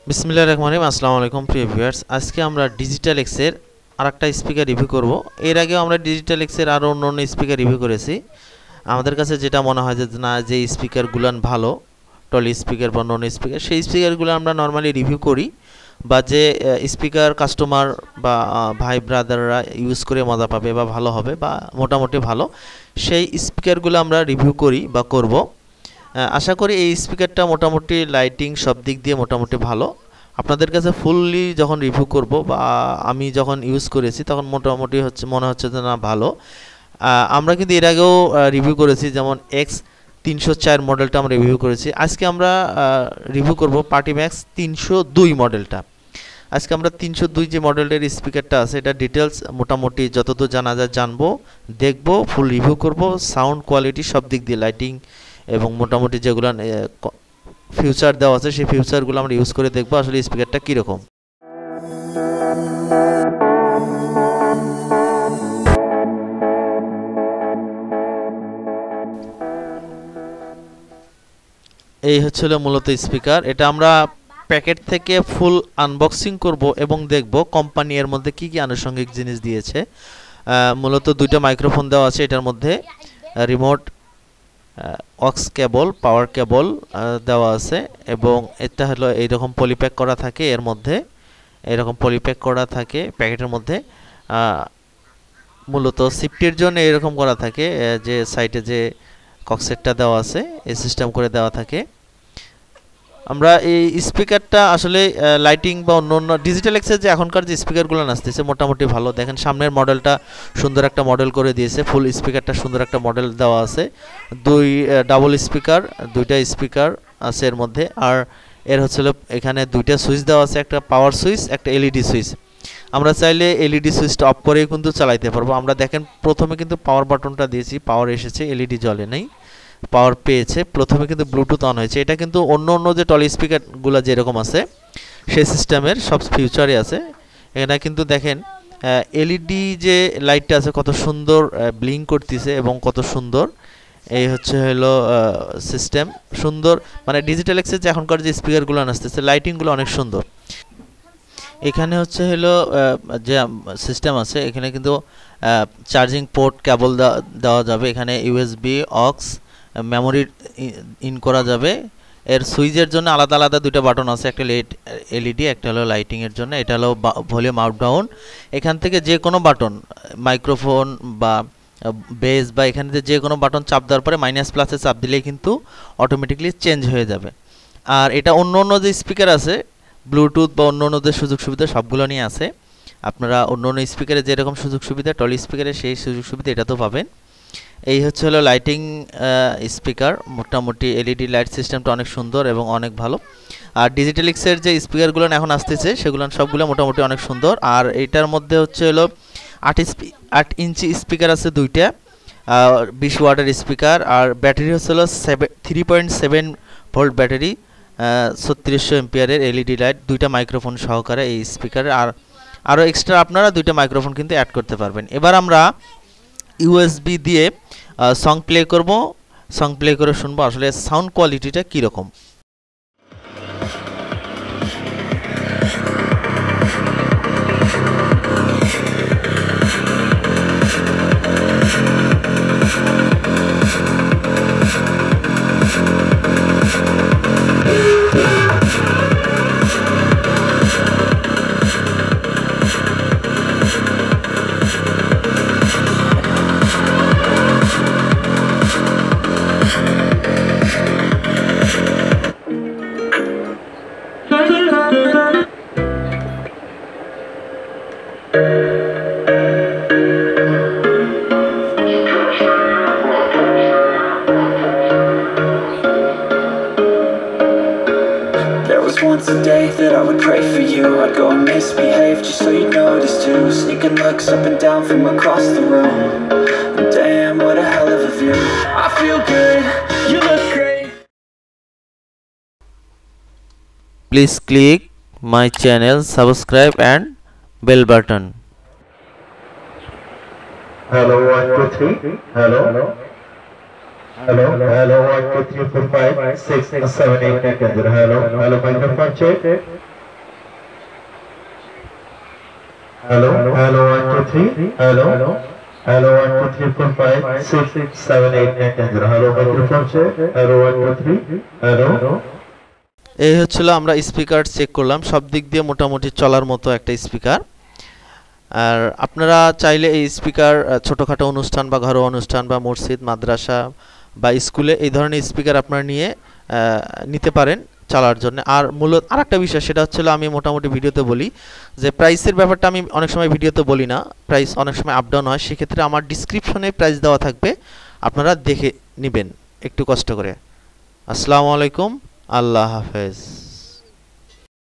বিসমিল্লাহির রহমানির রহিম। আসসালামু আলাইকুম প্রিয় ভিউয়ার্স, আজকে আমরা ডিজিটাল এক্স এর আরেকটা স্পিকার রিভিউ করব। এর আগেও আমরা ডিজিটাল এক্স এর আরো অন্য স্পিকার রিভিউ করেছি। আমাদের কাছে যেটা মনে হয় যে না, যে স্পিকারগুলান ভালো, টল স্পিকার বা নন স্পিকার, সেই স্পিকারগুলো আমরা নর্মালি রিভিউ করি, বা যে স্পিকার কাস্টমার বা ভাই ব্রাদাররা ইউজ করে মজা পাবে বা ভালো হবে বা মোটামুটি ভালো, সেই স্পিকারগুলো আমরা রিভিউ করি বা করব। আশা করি এই স্পিকারটা মোটামুটি লাইটিং সব দিক দিয়ে মোটামুটি ভালো। আপনাদের কাছে ফুললি যখন রিভিউ করব বা আমি যখন ইউজ করেছি তখন মোটামুটি মনে হচ্ছে যে না ভালো। আমরা কিন্তু এর আগেও রিভিউ করেছি, যেমন X304 মডেলটা আমরা রিভিউ করেছি। আজকে আমরা রিভিউ করব পার্টি ম্যাক্স 302 মডেলটা। আজকে আমরা 302 যে মডেলের স্পিকারটা আছে এটা ডিটেলস মোটামুটি যতদূর জানা যায় জানবো, দেখব, ফুল রিভিউ করব, সাউন্ড কোয়ালিটি সব দিক দিয়ে, লাইটিং এবং মোটামুটি যেগুলো ফিউচার দেওয়া আছে সেই ফিউচারগুলো আমরা ইউজ করে দেখব আসলে স্পিকারটা কীরকম। এই হচ্ছিল মূলত স্পিকার। এটা আমরা প্যাকেট থেকে ফুল আনবক্সিং করব এবং দেখব কোম্পানি এর মধ্যে কি কি আনুষঙ্গিক জিনিস দিয়েছে। মূলত দুইটা মাইক্রোফোন দেওয়া আছে এটার মধ্যে, রিমোট অক্স কেবল, পাওয়ার কেবল দেওয়া আছে, এবং এটা হলো এইরকম পলিপ্যাক করা থাকে, এর মধ্যে এরকম পলিপ্যাক করা থাকে প্যাকেটের মধ্যে। মূলত সিফটির জন্য এরকম করা থাকে, যে সাইডে যে কক্সেটটা দেওয়া আছে এই সিস্টেম করে দেওয়া থাকে। আমরা এই স্পিকারটা আসলে লাইটিং বা অন্য অন্য ডিজিটাল এক্সের যে এখনকার যে স্পিকারগুলো আসতেছে মোটামুটি ভালো। দেখেন সামনের মডেলটা সুন্দর একটা মডেল করে দিয়েছে, ফুল স্পিকারটা সুন্দর একটা মডেল দেওয়া আছে, দুই ডাবল স্পিকার, দুইটা স্পিকার আছে এর মধ্যে। আর এর হচ্ছিল এখানে দুইটা সুইচ দেওয়া আছে, একটা পাওয়ার সুইচ, একটা এলইডি সুইচ। আমরা চাইলে এলইডি সুইচটা অফ করেই কিন্তু চালাইতে পারবো। আমরা দেখেন প্রথমে কিন্তু পাওয়ার বাটনটা দিয়েছি, পাওয়ার এসেছে, এলইডি জ্বলে নাই, পাওয়ার পেয়েছে। প্রথমে কিন্তু ব্লুটুথ অন হয়েছে। এটা কিন্তু অন্য অন্য যে টলি স্পিকারগুলো যেরকম আছে সেই সিস্টেমের সব ফিউচারে আছে। এখানে কিন্তু দেখেন এলইডি যে লাইটটা আছে কত সুন্দর ব্লিঙ্ক করতেছে এবং কত সুন্দর। এই হলো সিস্টেম সুন্দর, মানে ডিজিটাল এক্সের যে এখনকার যে স্পিকারগুলো আসতেছে লাইটিংগুলো অনেক সুন্দর। এখানে হলো যে সিস্টেম আছে, এখানে কিন্তু চার্জিং পোর্ট কেবল দেওয়া যাবে, এখানে ইউএসবি অক্স মেমোরি ইন করা যাবে। এর সুইচের জন্য আলাদা আলাদা দুইটা বাটন আছে, একটা এলইডি, একটা হলো লাইটিংয়ের জন্য, এটা হলো ভলিউম আপ ডাউন। এখান থেকে যে কোনো বাটন, মাইক্রোফোন বা বেস বা এখানে যে কোনো বাটন চাপ দেওয়ার পরে মাইনাস প্লাসে চাপ দিলেই কিন্তু অটোমেটিকলি চেঞ্জ হয়ে যাবে। আর এটা অন্য অন্য যে স্পিকার আছে ব্লুটুথ বা অন্য অন্য যে সুযোগ সুবিধা সবগুলো নিয়ে আছে। আপনারা অন্য অন্য স্পিকারে যেরকম সুযোগ সুবিধা টলি স্পিকারে সেই সুযোগ সুবিধা এটাতেও পাবেন। এই হলো লাইটিং স্পিকার, মোটামুটি এলইডি লাইট সিস্টেমটা অনেক সুন্দর এবং অনেক ভালো। আর ডিজিটাল এক্সের যে স্পিকারগুলো এখন আসতেছে সেগুলো সবগুলো মোটামুটি অনেক সুন্দর। আর এইটার মধ্যে হলো 8 ইঞ্চি স্পিকার আছে দুইটা, 20 ওয়াটের স্পিকার। আর ব্যাটারি হলো 3.7 ভোল্ট ব্যাটারি, 3600 এম্পিয়ারের এলইডি লাইট, দুইটা মাইক্রোফোন সহকারে এই স্পিকারের। আর আরও এক্সট্রা আপনারা দুইটা মাইক্রোফোন কিন্তু অ্যাড করতে পারবেন। এবার আমরা ইউএসবি দিয়ে সং প্লে করব, সং প্লে করে শুনবো আসলে সাউন্ড কোয়ালিটিটা কীরকম। Once a day that I would pray for you, I'd go and misbehave just so you'd notice too. Sneaking looks up and down from across the room, and damn, what a hell of a view. I feel good, you look great. Please click my channel, subscribe and bell button. Hello, 1, 2, 3. Hello. Hello, 1, 2, 3, 4, 5, 6, 7, 8, 9, 10. Hello, microphone check. hello, hello, 1 2 3, hello, hello, 1 2 3 4 5 6 7 8 9 10 0, hello, microphone check, hello, 1 2 3, hello. এই হচ্ছিল আমরা speaker check করলাম, সব দিক দিয়ে মোটামুটি চলার মতো একটা স্পিকার। আর আপনারা চাইলে এই স্পিকার ছোটোখাটো অনুষ্ঠান বা ঘরোয়া অনুষ্ঠান বা মসজিদ, মাদ্রাসা বা স্কুলে এই ধরনের স্পিকার আপনারা নিতে পারেন চালার জন্য। আর মূলত আরেকটা বিষয়, সেটা হচ্ছিল আমি মোটামুটি ভিডিওতে বলি যে প্রাইসের ব্যাপারটা আমি অনেক সময় ভিডিওতে বলি না, প্রাইস অনেক সময় আপ ডাউন হয়, সেক্ষেত্রে আমার ডিসক্রিপশনে প্রাইস দেওয়া থাকবে, আপনারা দেখে নেবেন একটু কষ্ট করে। আসসালামু আলাইকুম, আল্লাহ হাফেজ।